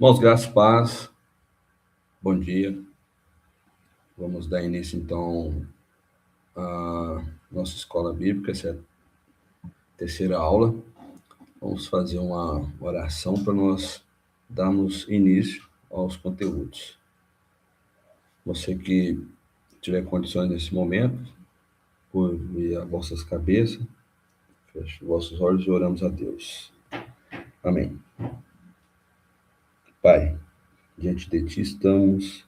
Irmãos, graças e paz, bom dia. Vamos dar início, então, à nossa escola bíblica, essa é a terceira aula. Vamos fazer uma oração para nós darmos início aos conteúdos. Você que tiver condições nesse momento, curve as vossas cabeças, feche os vossos olhos e oramos a Deus. Amém. Pai, diante de Ti estamos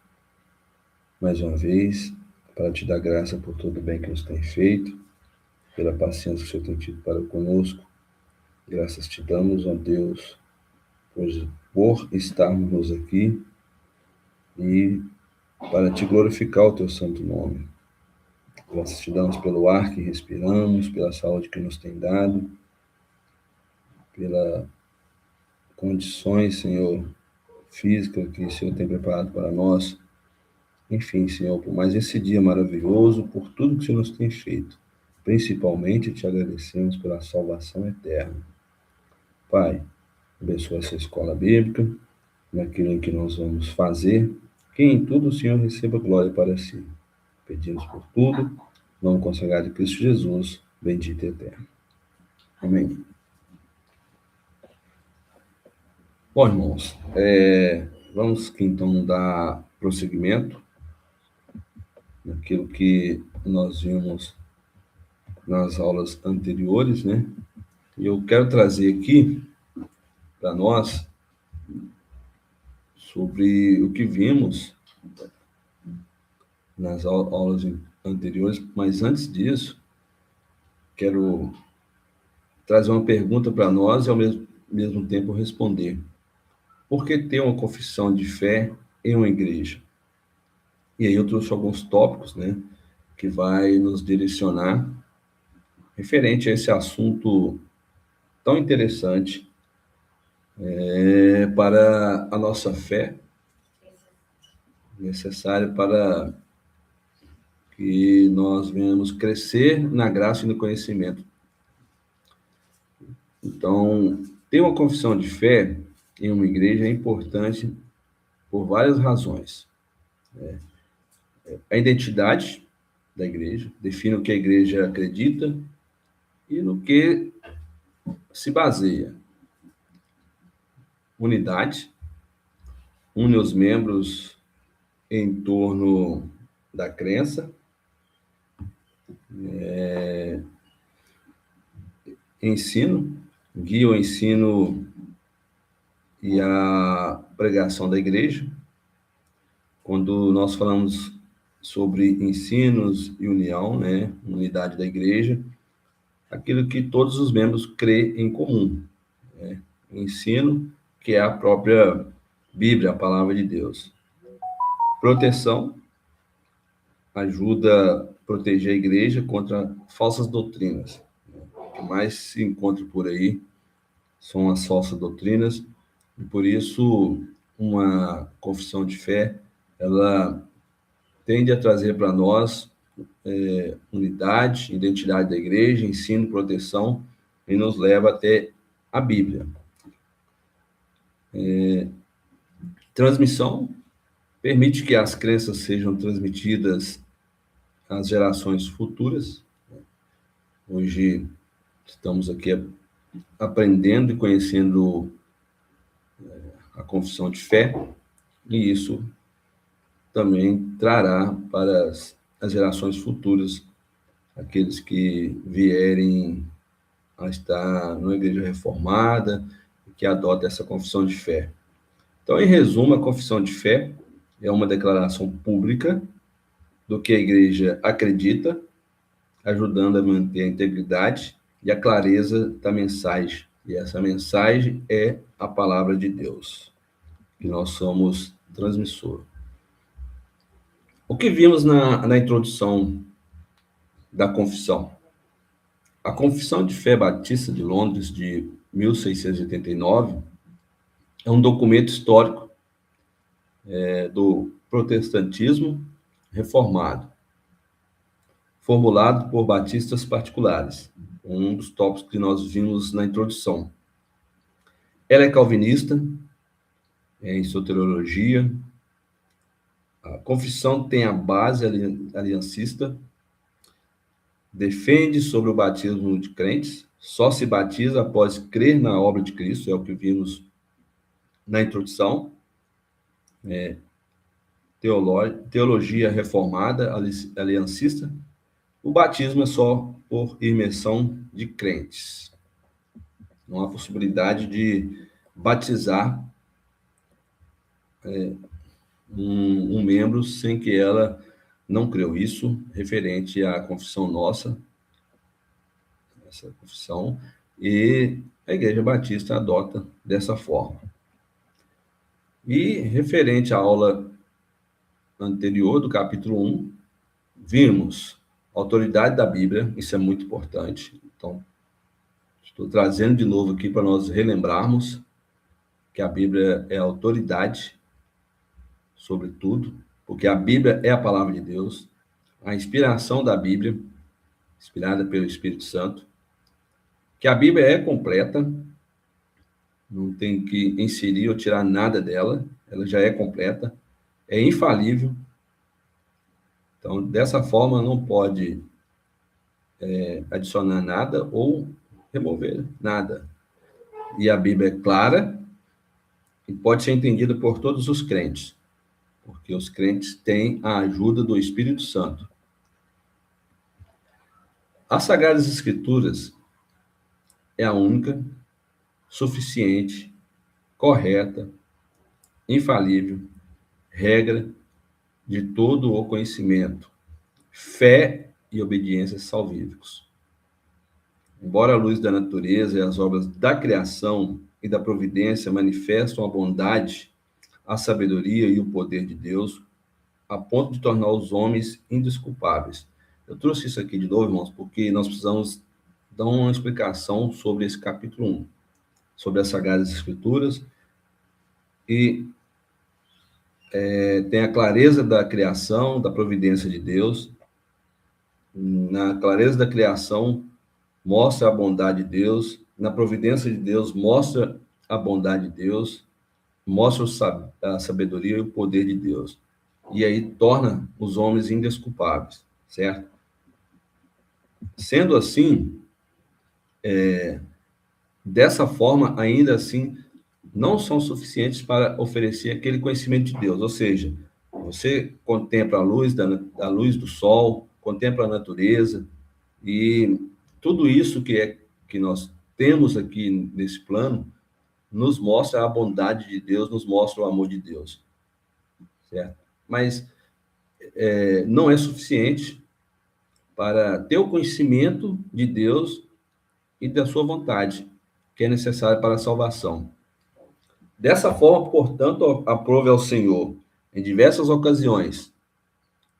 mais uma vez para Te dar graça por todo o bem que nos tem feito, pela paciência que o Senhor tem tido para conosco. Graças te damos, ó Deus, por estarmos aqui e para te glorificar o teu santo nome. Graças te damos pelo ar que respiramos, pela saúde que nos tem dado, pelas condições, Senhor, físicas que o Senhor tem preparado para nós. Enfim, Senhor, por mais esse dia maravilhoso, por tudo que o Senhor nos tem feito. Principalmente te agradecemos pela salvação eterna. Pai, abençoa essa escola bíblica, naquilo em que nós vamos fazer, que em tudo o Senhor receba glória para si. Pedimos por tudo, nome consagrado de Cristo Jesus, bendito e eterno. Amém. Bom, irmãos, vamos então dar prosseguimento naquilo que nós vimos nas aulas anteriores, né? E eu quero trazer aqui para nós sobre o que vimos nas aulas anteriores, mas antes disso, quero trazer uma pergunta para nós e, ao mesmo tempo, responder. Por que ter uma confissão de fé em uma igreja? E aí eu trouxe alguns tópicos, né, que vai nos direcionar referente a esse assunto tão interessante para a nossa fé, necessário para que nós venhamos crescer na graça e no conhecimento. Então, ter uma confissão de fé em uma igreja é importante por várias razões. A identidade da igreja, define o que a igreja acredita e no que se baseia. Unidade, une os membros em torno da crença, ensino, guia o ensino e a pregação da igreja. Quando nós falamos sobre ensinos e união, né, unidade da igreja, aquilo que todos os membros creem em comum, né? Ensino, que é a própria Bíblia, a palavra de Deus. Proteção, ajuda a proteger a igreja contra falsas doutrinas. O que mais se encontra por aí são as falsas doutrinas, e por isso uma confissão de fé, ela tende a trazer para nós unidade, identidade da igreja, ensino, proteção, e nos leva até a Bíblia. Transmissão permite que as crenças sejam transmitidas às gerações futuras. Hoje estamos aqui aprendendo e conhecendo a confissão de fé, e isso também trará para as gerações futuras, aqueles que vierem a estar numa igreja reformada, que adota essa confissão de fé. Então, em resumo, a confissão de fé é uma declaração pública do que a igreja acredita, ajudando a manter a integridade e a clareza da mensagem. E essa mensagem é a palavra de Deus, que nós somos transmissor. O que vimos na introdução da confissão? A Confissão de Fé Batista de Londres, de 1689, é um documento histórico do protestantismo reformado, formulado por batistas particulares, um dos tópicos que nós vimos na introdução. Ela é calvinista, em soteriologia. A confissão tem a base aliancista, defende sobre o batismo de crentes, só se batiza após crer na obra de Cristo, é o que vimos na introdução. Teologia reformada, aliancista, o batismo é só por imersão de crentes. Não há possibilidade de batizar um membro sem que ela não creu. Isso referente à confissão nossa, essa confissão, e a Igreja Batista adota dessa forma. E referente à aula anterior, do capítulo 1, vimos a autoridade da Bíblia, isso é muito importante. Então, estou trazendo de novo aqui para nós relembrarmos que a Bíblia é a autoridade sobre tudo, porque a Bíblia é a palavra de Deus, a inspiração da Bíblia, inspirada pelo Espírito Santo, que a Bíblia é completa, não tem que inserir ou tirar nada dela, ela já é completa, é infalível. Então, dessa forma, não pode adicionar nada ou remover nada. E a Bíblia é clara e pode ser entendida por todos os crentes, porque os crentes têm a ajuda do Espírito Santo. As Sagradas Escrituras é a única, suficiente, correta, infalível, regra de todo o conhecimento, fé e obediência salvíficos. Embora a luz da natureza e as obras da criação e da providência manifestam a bondade, a sabedoria e o poder de Deus, a ponto de tornar os homens indesculpáveis. Eu trouxe isso aqui de novo, irmãos, porque nós precisamos dar uma explicação sobre esse capítulo 1, sobre as Sagradas Escrituras, e tem a clareza da criação, da providência de Deus. Na clareza da criação, mostra a bondade de Deus. Na providência de Deus, mostra a bondade de Deus, mostra a sabedoria e o poder de Deus. E aí torna os homens indesculpáveis, certo? Sendo assim, dessa forma, ainda assim, não são suficientes para oferecer aquele conhecimento de Deus. Ou seja, você contempla a luz da luz do sol, contempla a natureza, e tudo isso que nós temos aqui nesse plano nos mostra a bondade de Deus, nos mostra o amor de Deus, certo? Mas não é suficiente para ter o conhecimento de Deus e da sua vontade, que é necessário para a salvação. Dessa forma, portanto, aprove ao Senhor, em diversas ocasiões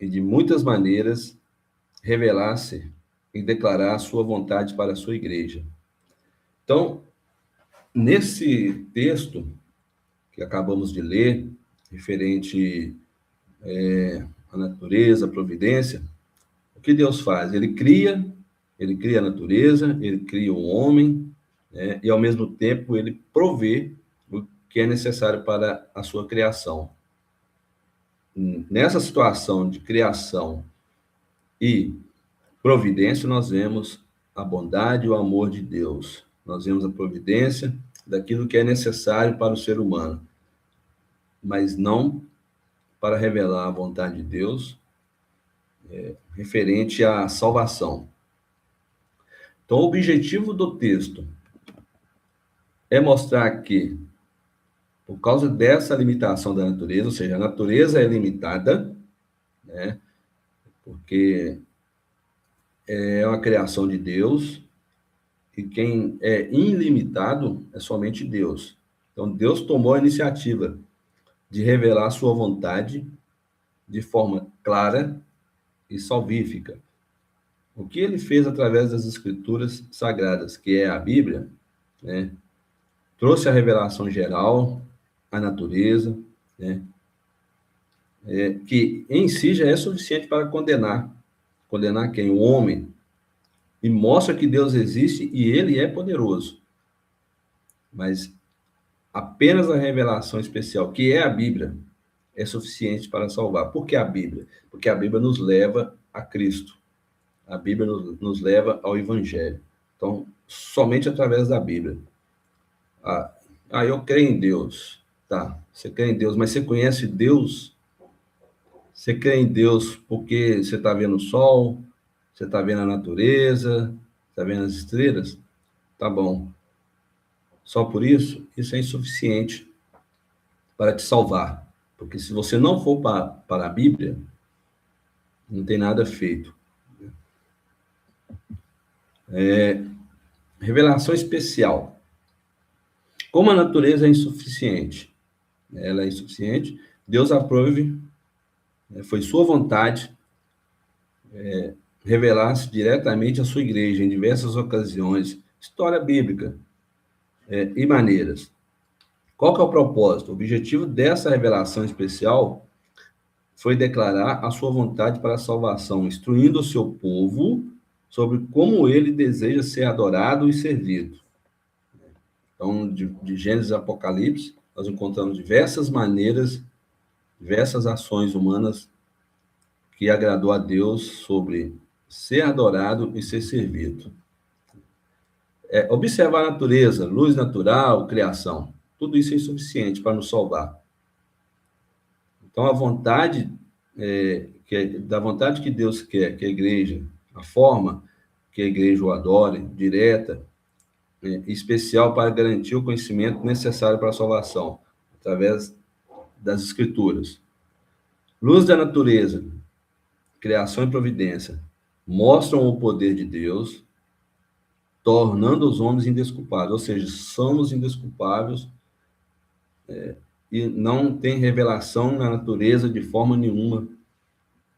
e de muitas maneiras, revelar-se e declarar a sua vontade para a sua igreja. Então, nesse texto que acabamos de ler, referente à natureza, à providência, o que Deus faz? Ele cria a natureza, ele cria o homem, né? E, ao mesmo tempo, ele provê o que é necessário para a sua criação. Nessa situação de criação e providência, nós vemos a bondade e o amor de Deus. Nós vemos a providência daquilo que é necessário para o ser humano, mas não para revelar a vontade de Deus referente à salvação. Então, o objetivo do texto é mostrar que, por causa dessa limitação da natureza, ou seja, a natureza é limitada, né? Porque é uma criação de Deus, e quem é ilimitado é somente Deus. Então, Deus tomou a iniciativa de revelar a sua vontade de forma clara e salvífica. O que ele fez através das Escrituras Sagradas, que é a Bíblia, né? Trouxe a revelação geral, a natureza, né? Que em si já é suficiente para condenar. Condenar quem? O homem. E mostra que Deus existe e ele é poderoso. Mas apenas a revelação especial, que é a Bíblia, é suficiente para salvar. Por que a Bíblia? Porque a Bíblia nos leva a Cristo. A Bíblia nos leva ao Evangelho. Então, somente através da Bíblia. Eu creio em Deus. Tá, você crê em Deus, mas você conhece Deus? Você crê em Deus porque você está vendo o sol, você está vendo a natureza, está vendo as estrelas? Tá bom. Só por isso? Isso é insuficiente para te salvar. Porque se você não for para a Bíblia, não tem nada feito. Revelação especial. Como a natureza é insuficiente, ela é insuficiente, Deus aprove, foi sua vontade, revelar-se diretamente à sua igreja em diversas ocasiões, história bíblica e maneiras. Qual que é o propósito? O objetivo dessa revelação especial foi declarar a sua vontade para a salvação, instruindo o seu povo sobre como ele deseja ser adorado e servido. Então, de Gênesis a Apocalipse, nós encontramos diversas maneiras, diversas ações humanas que agradou a Deus sobre ser adorado e ser servido. Observar a natureza, luz natural, criação, tudo isso é insuficiente para nos salvar. Então, a vontade, da vontade que Deus quer que a igreja, a forma que a igreja o adore, direta, especial para garantir o conhecimento necessário para a salvação, através das Escrituras. Luz da natureza, criação e providência, mostram o poder de Deus, tornando os homens indesculpáveis, ou seja, somos indesculpáveis e não tem revelação na natureza de forma nenhuma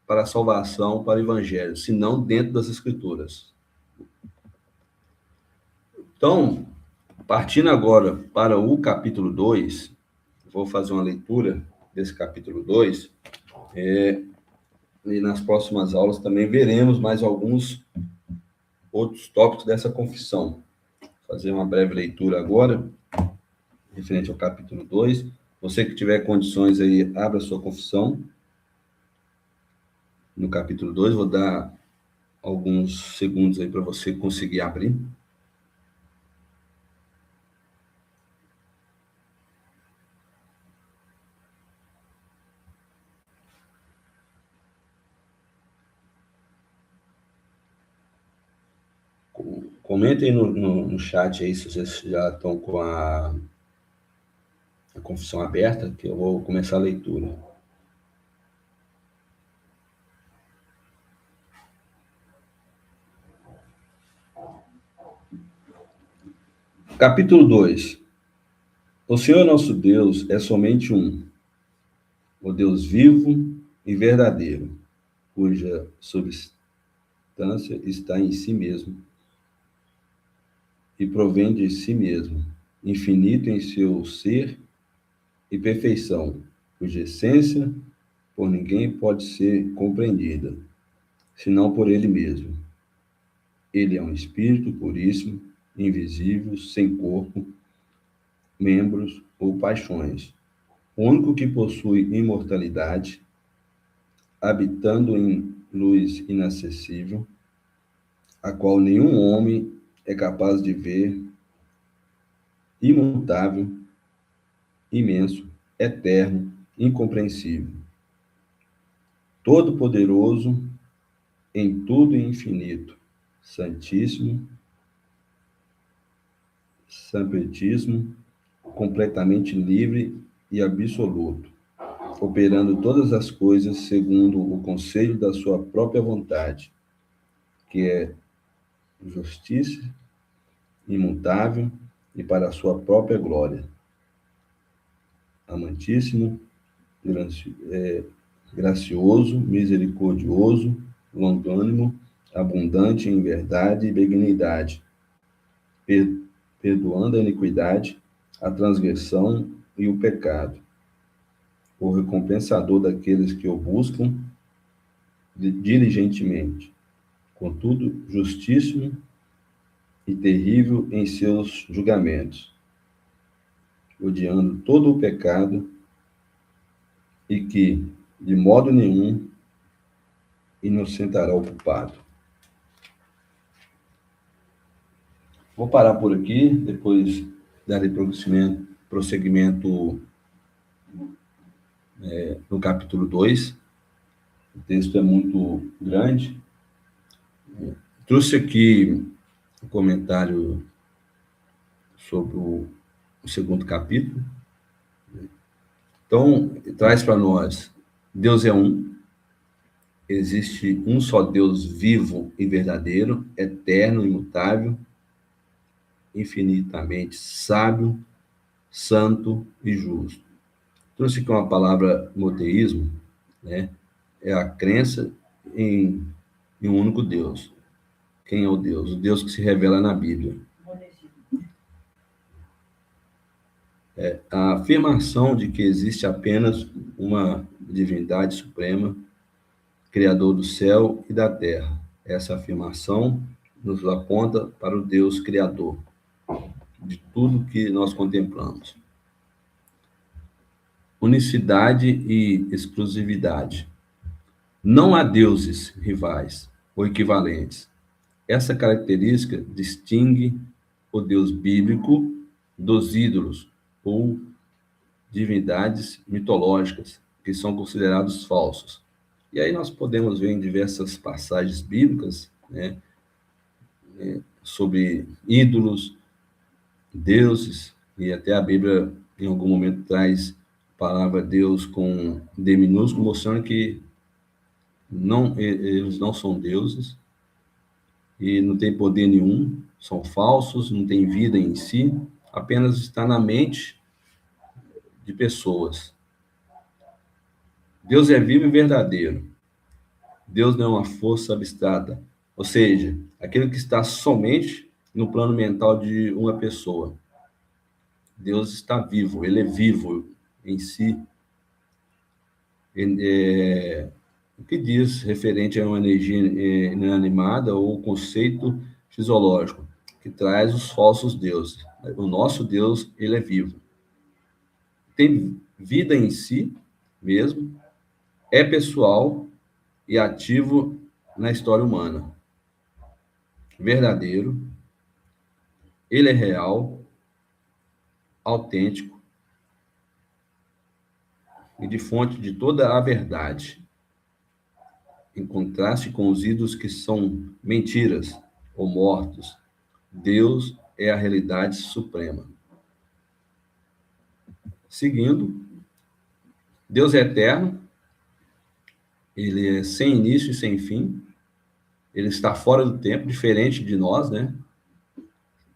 para a salvação, para o evangelho, senão dentro das Escrituras. Então, partindo agora para o capítulo 2, vou fazer uma leitura desse capítulo 2, e nas próximas aulas também veremos mais alguns outros tópicos dessa confissão. Vou fazer uma breve leitura agora, referente ao capítulo 2. Você que tiver condições aí, abra sua confissão. No capítulo 2, vou dar alguns segundos aí para você conseguir abrir. Comentem no chat aí se vocês já estão com a confissão aberta, que eu vou começar a leitura. Capítulo 2. O Senhor nosso Deus é somente um, o Deus vivo e verdadeiro, cuja substância está em si mesmo e provém de si mesmo, infinito em seu ser e perfeição, cuja essência por ninguém pode ser compreendida, senão por ele mesmo. Ele é um espírito puríssimo, invisível, sem corpo, membros ou paixões, o único que possui imortalidade, habitando em luz inacessível, a qual nenhum homem é capaz de ver, imutável, imenso, eterno, incompreensível, todo-poderoso, em tudo e infinito, santíssimo, sanpetíssimo, completamente livre e absoluto, operando todas as coisas segundo o conselho da sua própria vontade, que é justiça, imutável e para a sua própria glória. Amantíssimo, gracioso, misericordioso, longânimo, abundante em verdade e benignidade, perdoando a iniquidade, a transgressão e o pecado, o recompensador daqueles que o buscam diligentemente, contudo, justíssimo e terrível em seus julgamentos, odiando todo o pecado e que, de modo nenhum, inocentará o culpado. Vou parar por aqui, depois darei prosseguimento no capítulo 2. O texto é muito grande. Trouxe aqui um comentário sobre o segundo capítulo. Então, traz para nós: Deus é um, existe um só Deus vivo e verdadeiro, eterno, imutável, infinitamente sábio, santo e justo. Trouxe aqui uma palavra monoteísmo, né? É a crença em um único Deus. Quem é o Deus? O Deus que se revela na Bíblia. A afirmação de que existe apenas uma divindade suprema, criador do céu e da terra. Essa afirmação nos aponta para o Deus criador de tudo que nós contemplamos. Unicidade e exclusividade. Não há deuses rivais ou equivalentes. Essa característica distingue o Deus bíblico dos ídolos ou divindades mitológicas, que são considerados falsos. E aí nós podemos ver em diversas passagens bíblicas, né, sobre ídolos, deuses, e até a Bíblia em algum momento traz a palavra Deus com D minúsculo, mostrando que eles não são deuses e não têm poder nenhum, são falsos, não têm vida em si, apenas está na mente de pessoas. Deus é vivo e verdadeiro. Deus não é uma força abstrata, ou seja, aquilo que está somente no plano mental de uma pessoa. Deus está vivo, ele é vivo em si. O que diz referente a uma energia inanimada ou conceito fisiológico, que traz os falsos deuses. O nosso Deus, ele é vivo. Tem vida em si mesmo, é pessoal e ativo na história humana. Verdadeiro, ele é real, autêntico e de fonte de toda a verdade, em contraste com os ídolos que são mentiras ou mortos. Deus é a realidade suprema. Seguindo, Deus é eterno, ele é sem início e sem fim, ele está fora do tempo, diferente de nós, né?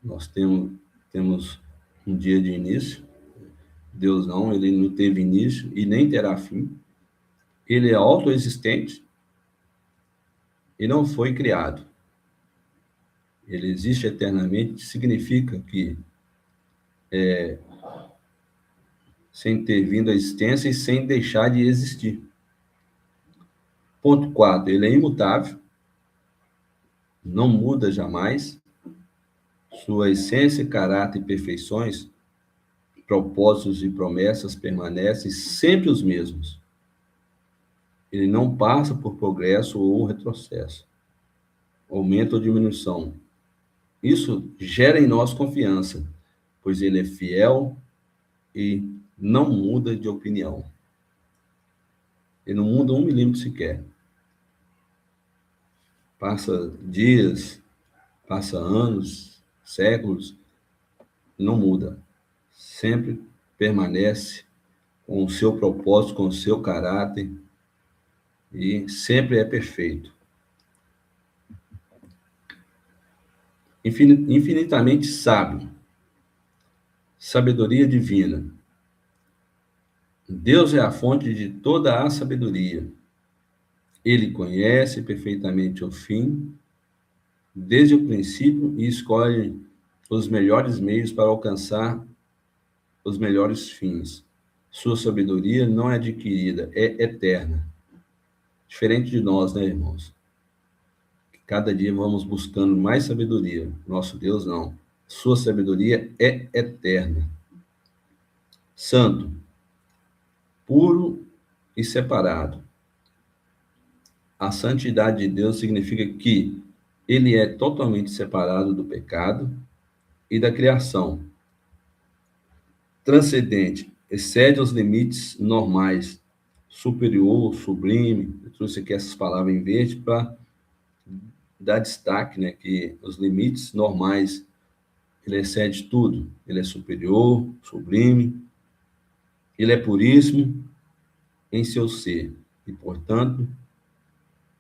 Nós temos um dia de início, Deus não, ele não teve início e nem terá fim. Ele é autoexistente e não foi criado. Ele existe eternamente, significa que sem ter vindo à existência e sem deixar de existir. Ponto 4, ele é imutável, não muda jamais. Sua essência, caráter e perfeições, propósitos e promessas permanecem sempre os mesmos. Ele não passa por progresso ou retrocesso, aumento ou diminuição. Isso gera em nós confiança, pois ele é fiel e não muda de opinião. Ele não muda 1 milímetro sequer. Passa dias, passa anos, séculos, não muda. Sempre permanece com o seu propósito, com o seu caráter, e sempre é perfeito. Infinitamente sábio, sabedoria divina. Deus é a fonte de toda a sabedoria. Ele conhece perfeitamente o fim, desde o princípio, e escolhe os melhores meios para alcançar os melhores fins. Sua sabedoria não é adquirida, é eterna. Diferente de nós, né, irmãos? Cada dia vamos buscando mais sabedoria. Nosso Deus não. Sua sabedoria é eterna. Santo, puro e separado. A santidade de Deus significa que ele é totalmente separado do pecado e da criação. Transcendente, excede os limites normais. Superior, sublime. Eu trouxe aqui essas palavras em verde para dar destaque, né? Que os limites normais, ele excede tudo. Ele é superior, sublime. Ele é puríssimo em seu ser e, portanto,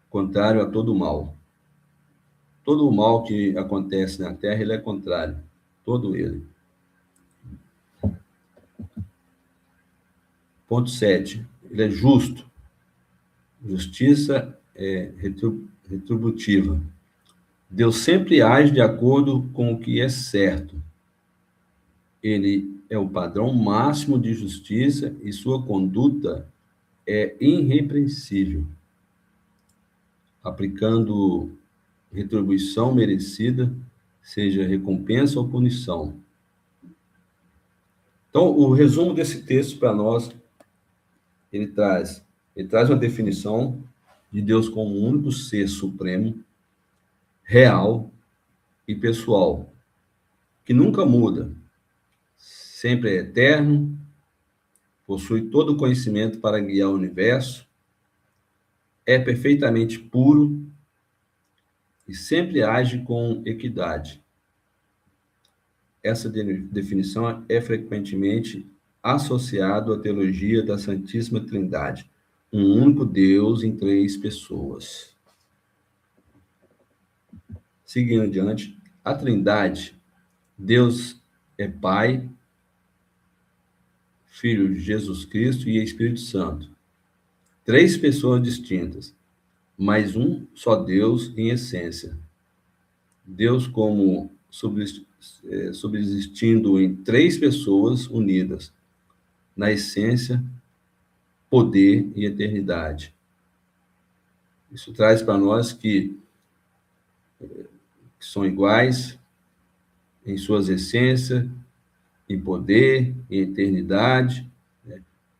contrário a todo mal. Todo o mal que acontece na Terra, ele é contrário. Todo ele. Ponto 7. Ele é justo. Justiça é retributiva. Deus sempre age de acordo com o que é certo. Ele é o padrão máximo de justiça e sua conduta é irrepreensível, aplicando retribuição merecida, seja recompensa ou punição. Então, o resumo desse texto para nós, ele traz uma definição de Deus como um único ser supremo, real e pessoal, que nunca muda, sempre é eterno, possui todo o conhecimento para guiar o universo, é perfeitamente puro e sempre age com equidade. Essa definição é frequentemente associada à teologia da Santíssima Trindade, um único Deus em três pessoas. Seguindo adiante, a Trindade, Deus é Pai, Filho Jesus Cristo e Espírito Santo. Três pessoas distintas, mas um só Deus em essência. Deus como subsistindo em três pessoas unidas, na essência, poder e eternidade. Isso traz para nós que são iguais em suas essências, em poder, em eternidade.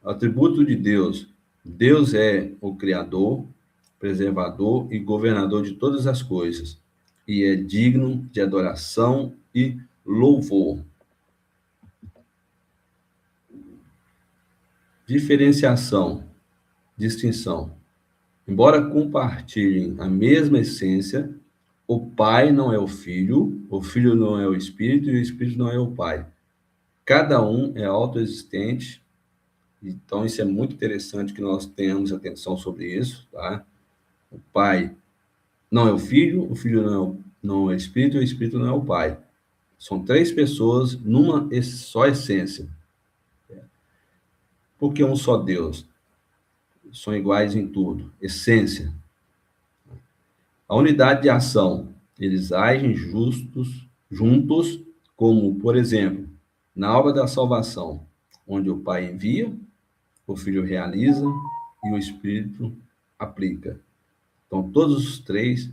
O atributo de Deus. Deus é o Criador, preservador e governador de todas as coisas, e é digno de adoração e louvor. Diferenciação, distinção. Embora compartilhem a mesma essência, o Pai não é o Filho não é o Espírito e o Espírito não é o Pai. Cada um é autoexistente, então isso é muito interessante que nós tenhamos atenção sobre isso, tá? O Pai não é o Filho não é o Espírito e o Espírito não é o Pai. São três pessoas numa só essência. Por que um só Deus? São iguais em tudo. Essência. A unidade de ação. Eles agem juntos, como, por exemplo, na obra da salvação, onde o Pai envia, o Filho realiza e o Espírito aplica. Então, todos os três,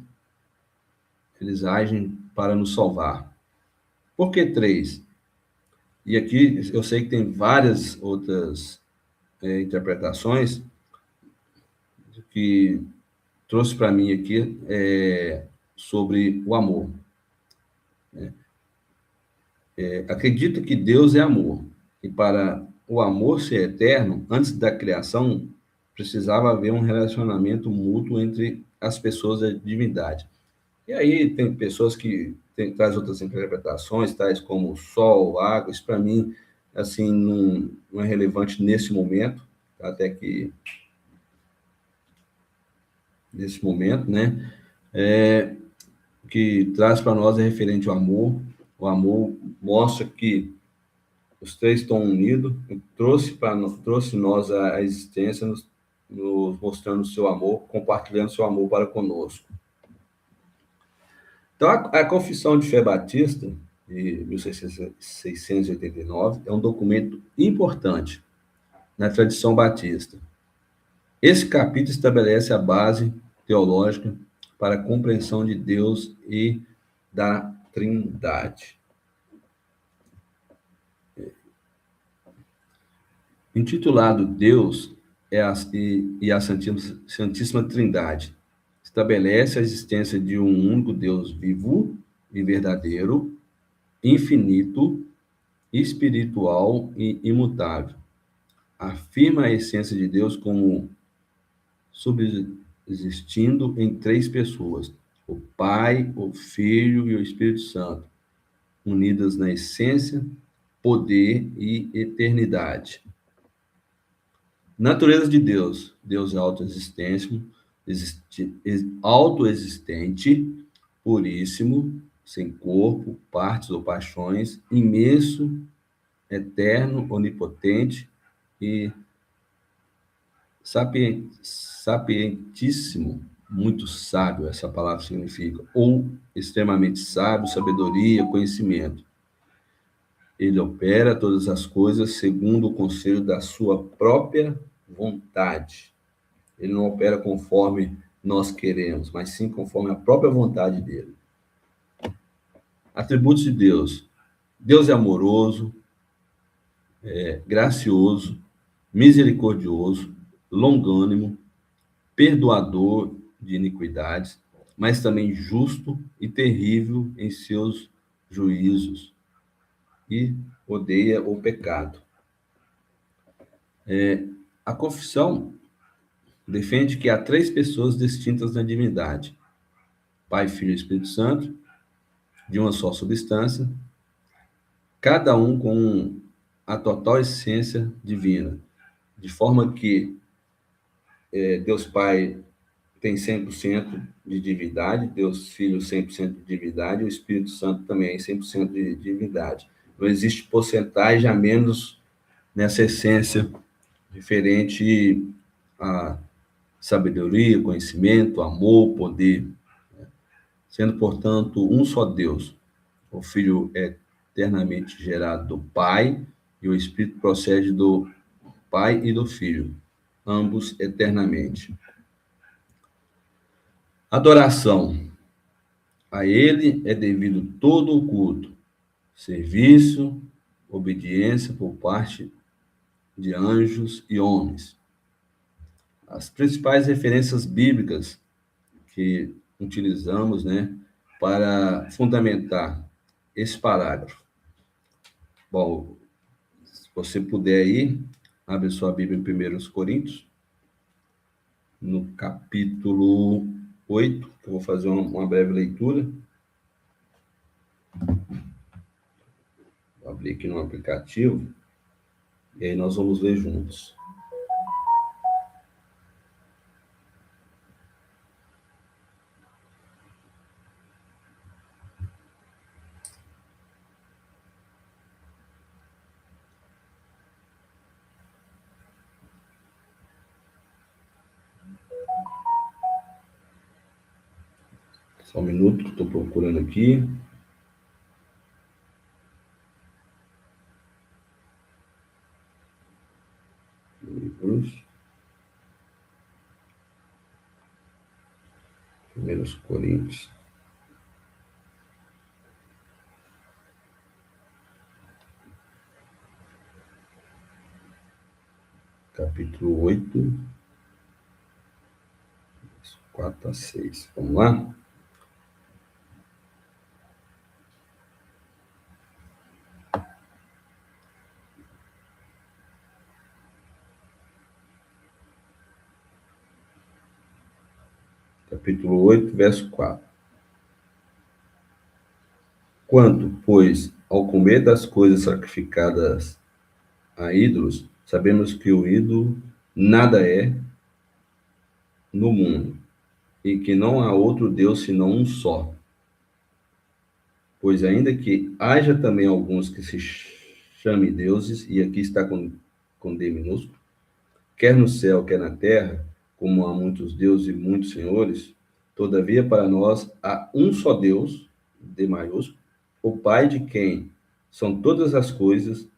eles agem para nos salvar. Por que três? E aqui eu sei que tem várias outras interpretações que trouxe para mim aqui sobre o amor. Acredito que Deus é amor, e para o amor ser eterno, antes da criação, precisava haver um relacionamento mútuo entre as pessoas da divindade. E aí tem pessoas que traz outras interpretações, tais como sol, água, isso para mim, assim, não é relevante nesse momento, até que nesse momento, né? O que traz para nós é referente ao amor. O amor mostra que os três estão unidos, e trouxe nós a existência, nos mostrando o seu amor, compartilhando seu amor para conosco. Então, a Confissão de Fé Batista, de 1689, é um documento importante na tradição batista. Esse capítulo estabelece a base teológica para a compreensão de Deus e da Trindade. Intitulado Deus e a Santíssima Trindade, estabelece a existência de um único Deus vivo e verdadeiro, infinito, espiritual e imutável. Afirma a essência de Deus como subsistindo em três pessoas: o Pai, o Filho e o Espírito Santo, unidas na essência, poder e eternidade. Natureza de Deus. Deus é autoexistente, puríssimo, sem corpo, partes ou paixões, imenso, eterno, onipotente e sapientíssimo, muito sábio, essa palavra significa, ou extremamente sábio, sabedoria, conhecimento. Ele opera todas as coisas segundo o conselho da sua própria vontade. Ele não opera conforme nós queremos, mas sim conforme a própria vontade dele. Atributos de Deus. Deus é amoroso, gracioso, misericordioso, longânimo, perdoador de iniquidades, mas também justo e terrível em seus juízos e odeia o pecado. A confissão defende que há três pessoas distintas na divindade: Pai, Filho e Espírito Santo, de uma só substância, cada um com a total essência divina, de forma que Deus Pai tem 100% de divindade, Deus Filho 100% de divindade, e o Espírito Santo também 100% de divindade. Não existe porcentagem a menos nessa essência referente a sabedoria, conhecimento, amor, poder, sendo, portanto, um só Deus. O Filho é eternamente gerado do Pai e o Espírito procede do Pai e do Filho, ambos eternamente. Adoração. A Ele é devido todo o culto, serviço, obediência por parte de anjos e homens. As principais referências bíblicas que utilizamos, para fundamentar esse parágrafo. Bom, se você puder aí, abre sua Bíblia em 1 Coríntios, no capítulo 8, eu vou fazer uma breve leitura. Vou abrir aqui no aplicativo, e aí nós vamos ler juntos. Só um minuto que estou procurando aqui. Livros. 1 Coríntios. Capítulo 8, 4 a 6. Vamos lá? Capítulo 8, verso 4. Quanto, pois, ao comer das coisas sacrificadas a ídolos, sabemos que o ídolo nada é no mundo, e que não há outro Deus senão um só. Pois ainda que haja também alguns que se chamem deuses, e aqui está com D minúsculo, quer no céu, quer na terra, como há muitos deuses e muitos senhores, todavia para nós há um só Deus, D maiúsculo, o Pai de quem são todas as coisas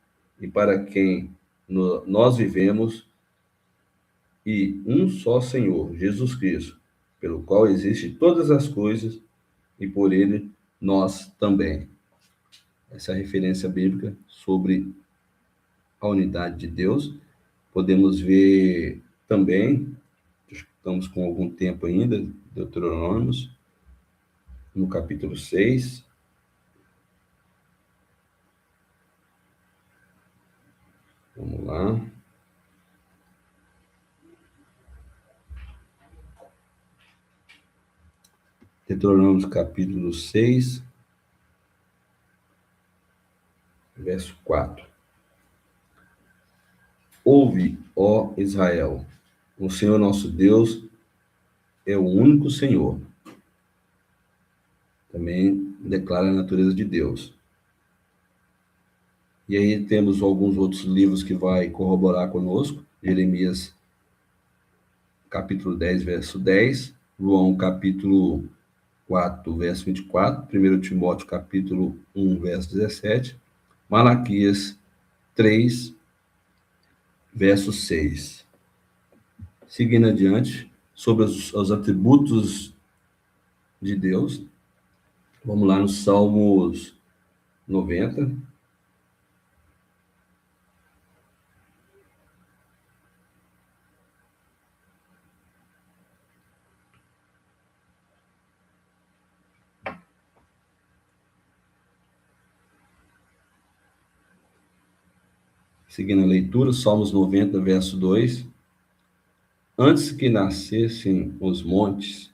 e para quem nós vivemos, e um só Senhor, Jesus Cristo, pelo qual existem todas as coisas e por ele nós também. Essa é a referência bíblica sobre a unidade de Deus podemos ver também, estamos com algum tempo ainda, Deuteronômios, no capítulo 6. Vamos lá. Deuteronômios capítulo 6, verso 4. Ouve, ó Israel, o Senhor nosso Deus é o único Senhor. Também declara a natureza de Deus. E aí temos alguns outros livros que vai corroborar conosco. Jeremias, capítulo 10, verso 10. João, capítulo 4, verso 24. 1 Timóteo, capítulo 1, verso 17. Malaquias 3, verso 6. Seguindo adiante, sobre os atributos de Deus, vamos lá no Salmos 90. Seguindo a leitura, Salmos 90, verso 2. Antes que nascessem os montes,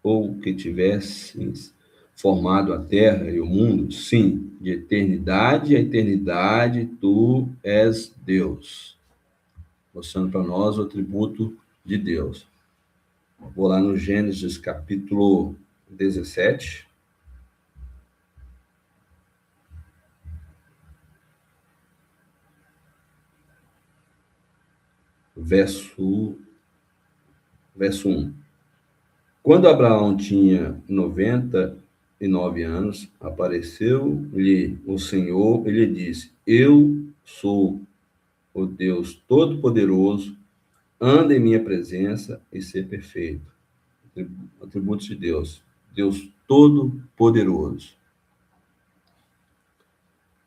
ou que tivesses formado a terra e o mundo, sim, de eternidade a eternidade, tu és Deus. Mostrando para nós o atributo de Deus. Vou lá no Gênesis, capítulo 17. Verso 1. Quando Abraão tinha 99 anos, apareceu-lhe o Senhor e lhe disse: Eu sou o Deus Todo-Poderoso, anda em minha presença e ser perfeito. Atributos de Deus. Deus Todo-Poderoso.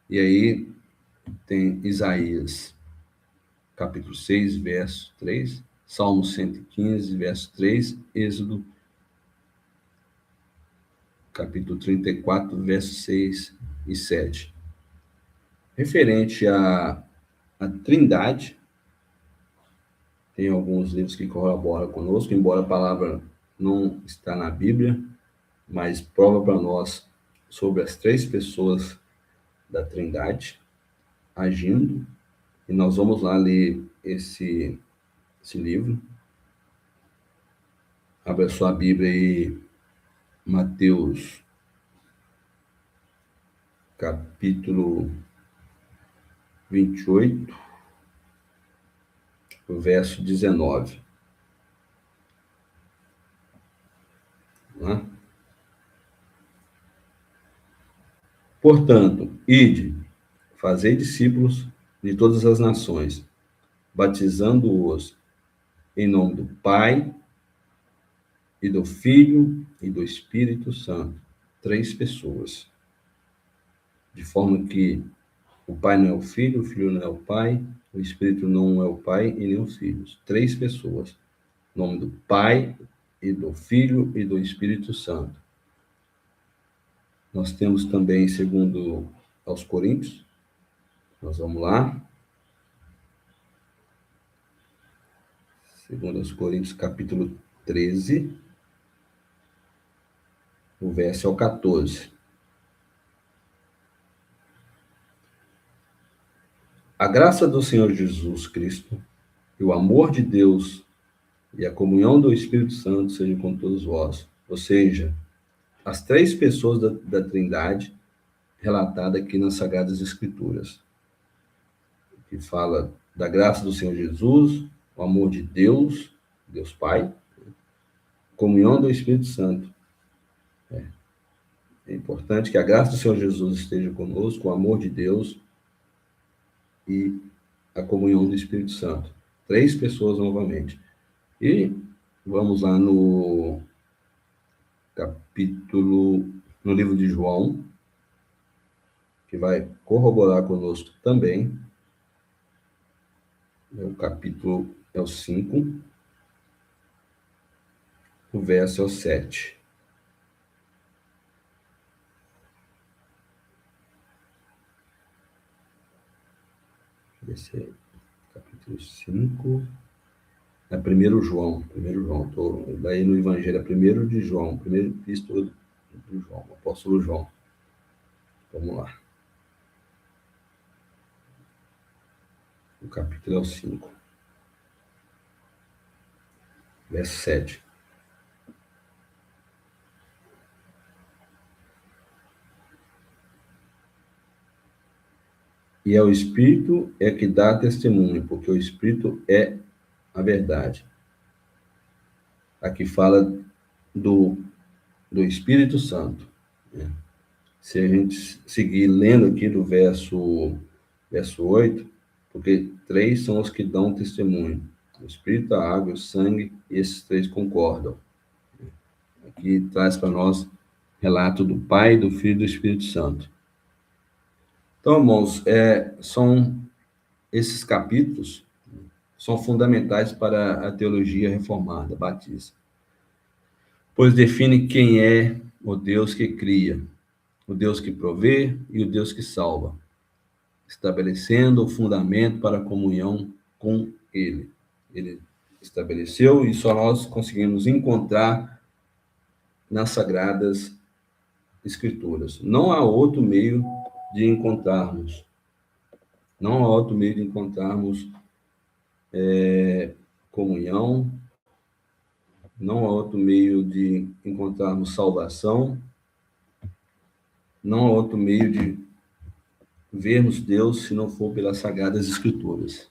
E aí tem Isaías, capítulo 6, verso 3, Salmo 115, verso 3, Êxodo, capítulo 34, versos 6 e 7. Referente à Trindade, tem alguns livros que corroboram conosco, embora a palavra não está na Bíblia, mas prova para nós sobre as três pessoas da Trindade agindo. E nós vamos lá ler esse livro. Abra sua Bíblia aí, Mateus, capítulo 28, verso 19. Né? Portanto, ide, fazei discípulos de todas as nações, batizando-os em nome do Pai, e do Filho, e do Espírito Santo. Três pessoas. De forma que o Pai não é o Filho não é o Pai, o Espírito não é o Pai e nem os filhos. Três pessoas. Em nome do Pai, e do Filho, e do Espírito Santo. Nós temos também, segundo aos Coríntios, nós vamos lá. Segundo aos Coríntios, capítulo 13, o verso é o 14. A graça do Senhor Jesus Cristo, e o amor de Deus, e a comunhão do Espírito Santo seja com todos vós. Ou seja, as três pessoas da Trindade, relatada aqui nas Sagradas Escrituras, que fala da graça do Senhor Jesus, o amor de Deus, Deus Pai, comunhão do Espírito Santo. É importante que a graça do Senhor Jesus esteja conosco, o amor de Deus e a comunhão do Espírito Santo. Três pessoas novamente. E vamos lá no no livro de João, que vai corroborar conosco também. O capítulo é o 5, o verso é o 7. Esse é capítulo 5. É 1 João. Estou daí no Evangelho, é 1 de João, primeira epístola do João, o apóstolo João. Vamos lá. O capítulo é o 5. Verso 7. E é o Espírito é que dá testemunho, porque o Espírito é a verdade. Aqui fala do Espírito Santo, né? Se a gente seguir lendo aqui do verso 8, porque 3 são os que dão testemunho. O Espírito, a água, o sangue, e esses 3 concordam. Aqui traz para nós relato do Pai, do Filho e do Espírito Santo. Então, irmãos, são esses capítulos são fundamentais para a teologia reformada, batista, pois define quem é o Deus que cria, o Deus que provê e o Deus que salva, estabelecendo o fundamento para a comunhão com Ele. Ele estabeleceu e só nós conseguimos encontrar nas Sagradas Escrituras. Não há outro meio de encontrarmos. Não há outro meio de encontrarmos comunhão, não há outro meio de encontrarmos salvação, não há outro meio de vermos Deus se não for pelas Sagradas Escrituras.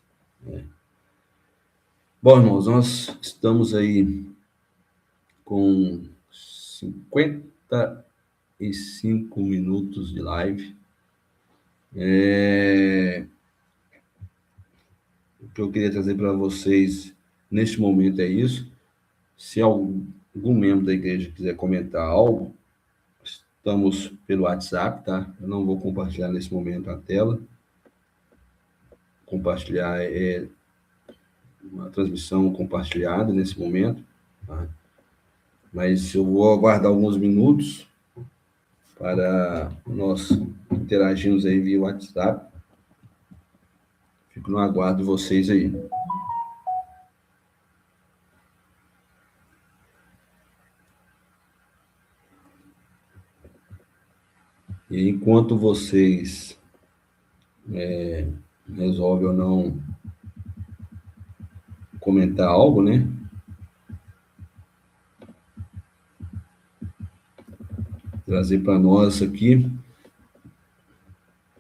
Bom, irmãos, nós estamos aí com 55 minutos de live. O que eu queria trazer para vocês neste momento é isso. Se algum membro da igreja quiser comentar algo, estamos pelo WhatsApp, tá? Eu não vou compartilhar nesse momento a tela. Compartilhar uma transmissão compartilhada nesse momento, tá? Mas eu vou aguardar alguns minutos para nós interagirmos aí via WhatsApp. Fico no aguardo de vocês aí. E enquanto vocês resolvem ou não comentar algo, né? Trazer para nós aqui,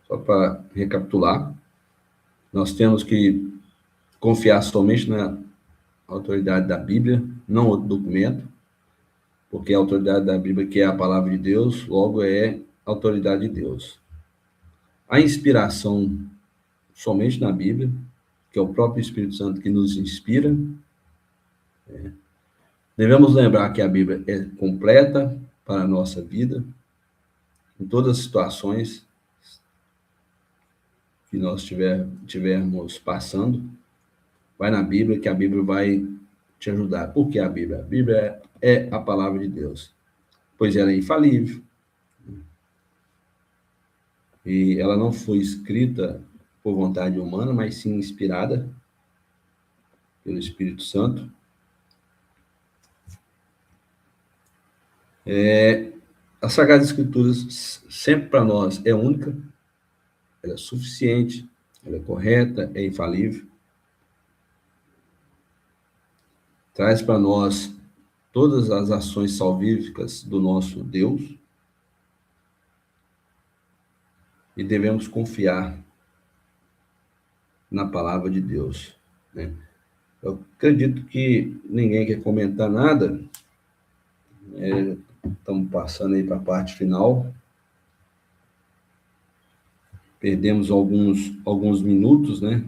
só para recapitular, nós temos que confiar somente na autoridade da Bíblia, não outro documento, porque a autoridade da Bíblia, que é a palavra de Deus, logo é a autoridade de Deus. A inspiração somente na Bíblia, que é o próprio Espírito Santo que nos inspira. Devemos lembrar que a Bíblia é completa para a nossa vida, em todas as situações que nós tivermos passando, vai na Bíblia, que a Bíblia vai te ajudar. Por que a Bíblia? A Bíblia é a palavra de Deus, pois ela é infalível. E ela não foi escrita por vontade humana, mas sim inspirada pelo Espírito Santo. As Sagradas Escrituras, sempre para nós, é única, ela é suficiente, ela é correta, é infalível. Traz para nós todas as ações salvíficas do nosso Deus e devemos confiar na palavra de Deus, né? Eu acredito que ninguém quer comentar nada. Estamos passando aí para a parte final. Perdemos alguns minutos, né?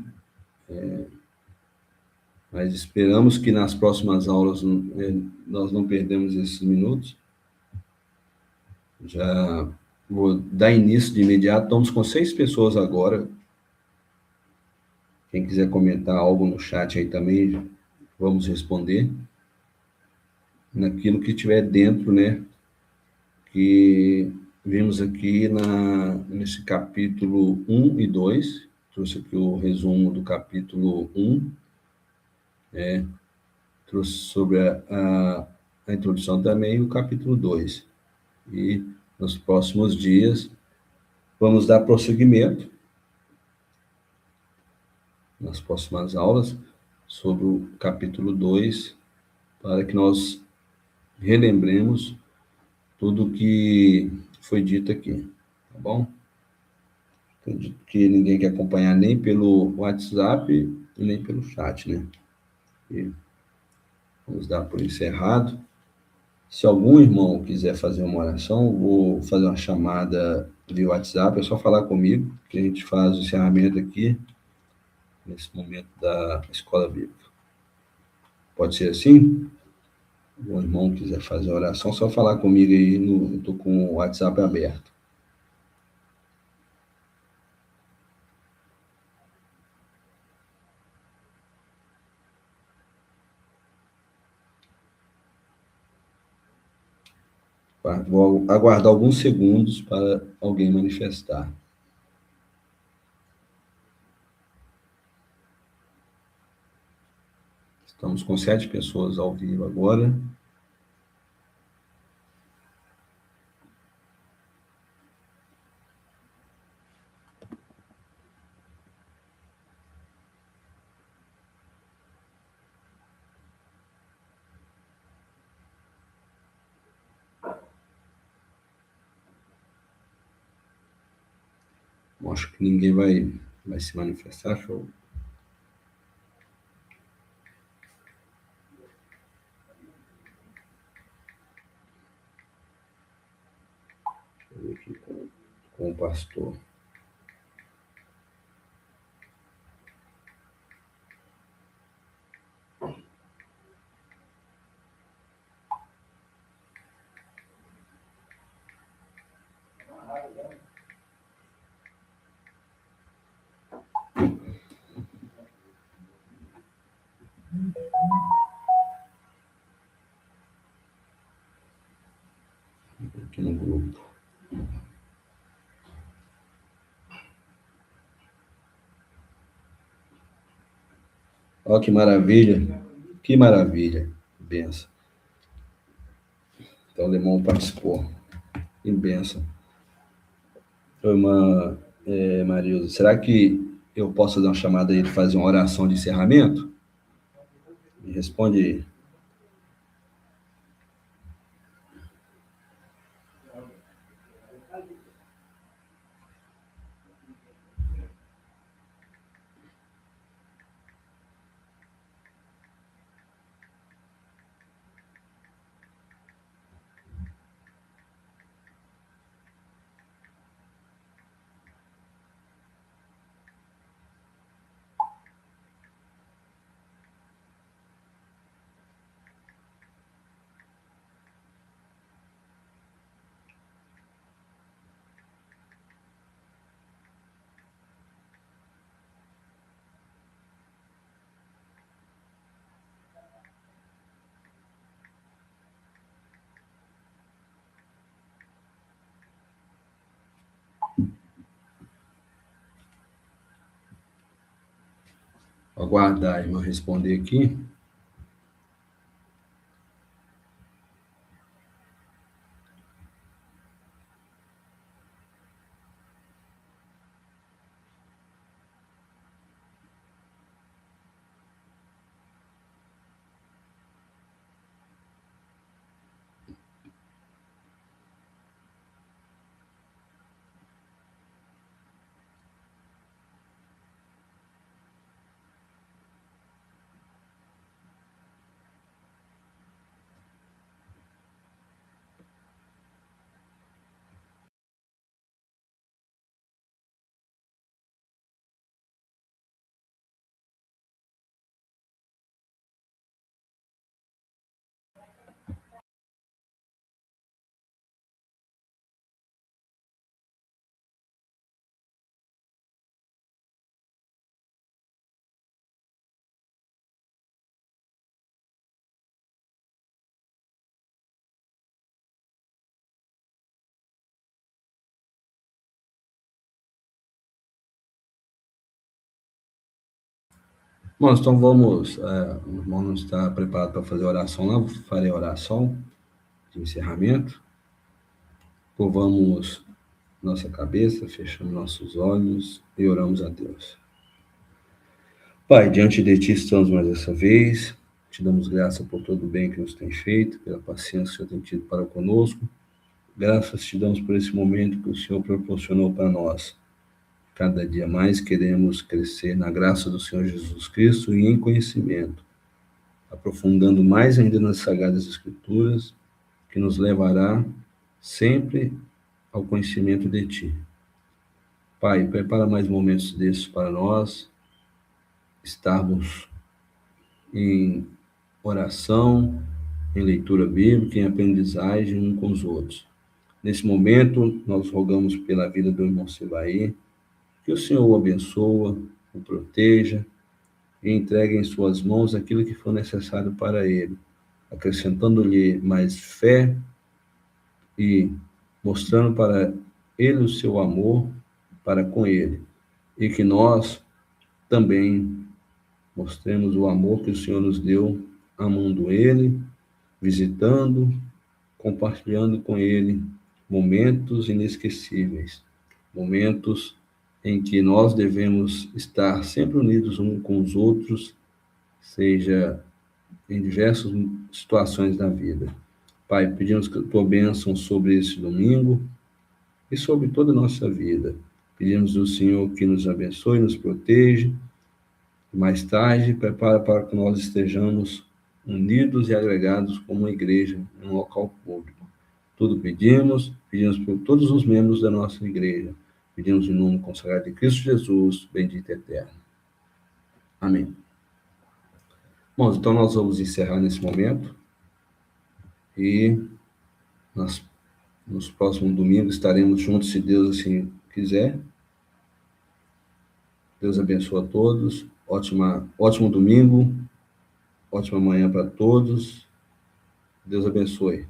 Mas esperamos que nas próximas aulas nós não perdemos esses minutos. Já vou dar início de imediato. Estamos com 6 pessoas agora Quem quiser comentar algo no chat aí também, vamos responder naquilo que tiver dentro, né? Que vimos aqui nesse capítulo 1 e 2, trouxe aqui o resumo do capítulo 1, trouxe sobre a introdução também o capítulo 2. E nos próximos dias vamos dar prosseguimento nas próximas aulas sobre o capítulo 2, para que nós relembremos tudo o que foi dito aqui, tá bom? Acredito que ninguém quer acompanhar nem pelo WhatsApp e nem pelo chat, né? E vamos dar por encerrado. Se algum irmão quiser fazer uma oração, eu vou fazer uma chamada via WhatsApp, é só falar comigo, que a gente faz o encerramento aqui, nesse momento da escola bíblica. Pode ser assim? Se o irmão quiser fazer a oração, é só falar comigo aí, eu estou com o WhatsApp aberto. Vou aguardar alguns segundos para alguém manifestar. Estamos com 7 pessoas ao vivo agora. Acho que ninguém vai se manifestar. Show. Deixa eu ver aqui com o pastor. Aqui no grupo. Olha que maravilha. Que maravilha. Benção. Então, o Lemão participou. Que benção. Irmã Marilza, será que eu posso dar uma chamada aí de fazer uma oração de encerramento? Me responde aí. Vou aguardar a irmã responder aqui. Bom, então vamos. O irmão não está preparado para fazer a oração lá, farei a oração de encerramento. Curvamos nossa cabeça, fechamos nossos olhos e oramos a Deus. Pai, diante de Ti estamos mais essa vez. Te damos graça por todo o bem que nos tem feito, pela paciência que o Senhor tem tido para conosco. Graças te damos por esse momento que o Senhor proporcionou para nós. Cada dia mais queremos crescer na graça do Senhor Jesus Cristo e em conhecimento, aprofundando mais ainda nas Sagradas Escrituras, que nos levará sempre ao conhecimento de Ti. Pai, prepara mais momentos desses para nós, estarmos em oração, em leitura bíblica, em aprendizagem uns com os outros. Nesse momento, nós rogamos pela vida do irmão Sivaí, que o Senhor o abençoe, o proteja e entregue em suas mãos aquilo que for necessário para ele, acrescentando-lhe mais fé e mostrando para ele o seu amor para com ele. E que nós também mostremos o amor que o Senhor nos deu, amando ele, visitando, compartilhando com ele momentos inesquecíveis, momentos em que nós devemos estar sempre unidos uns com os outros, seja em diversas situações da vida. Pai, pedimos que a tua bênção sobre esse domingo e sobre toda a nossa vida. Pedimos ao Senhor que nos abençoe, nos proteja. Mais tarde, prepara para que nós estejamos unidos e agregados como uma igreja, em um local público. Tudo pedimos por todos os membros da nossa igreja. Pedimos em nome consagrado de Cristo Jesus, bendito e eterno. Amém. Bom, então nós vamos encerrar nesse momento e nos próximos domingos estaremos juntos, se Deus assim quiser. Deus abençoe a todos. Ótimo domingo. Ótima manhã para todos. Deus abençoe.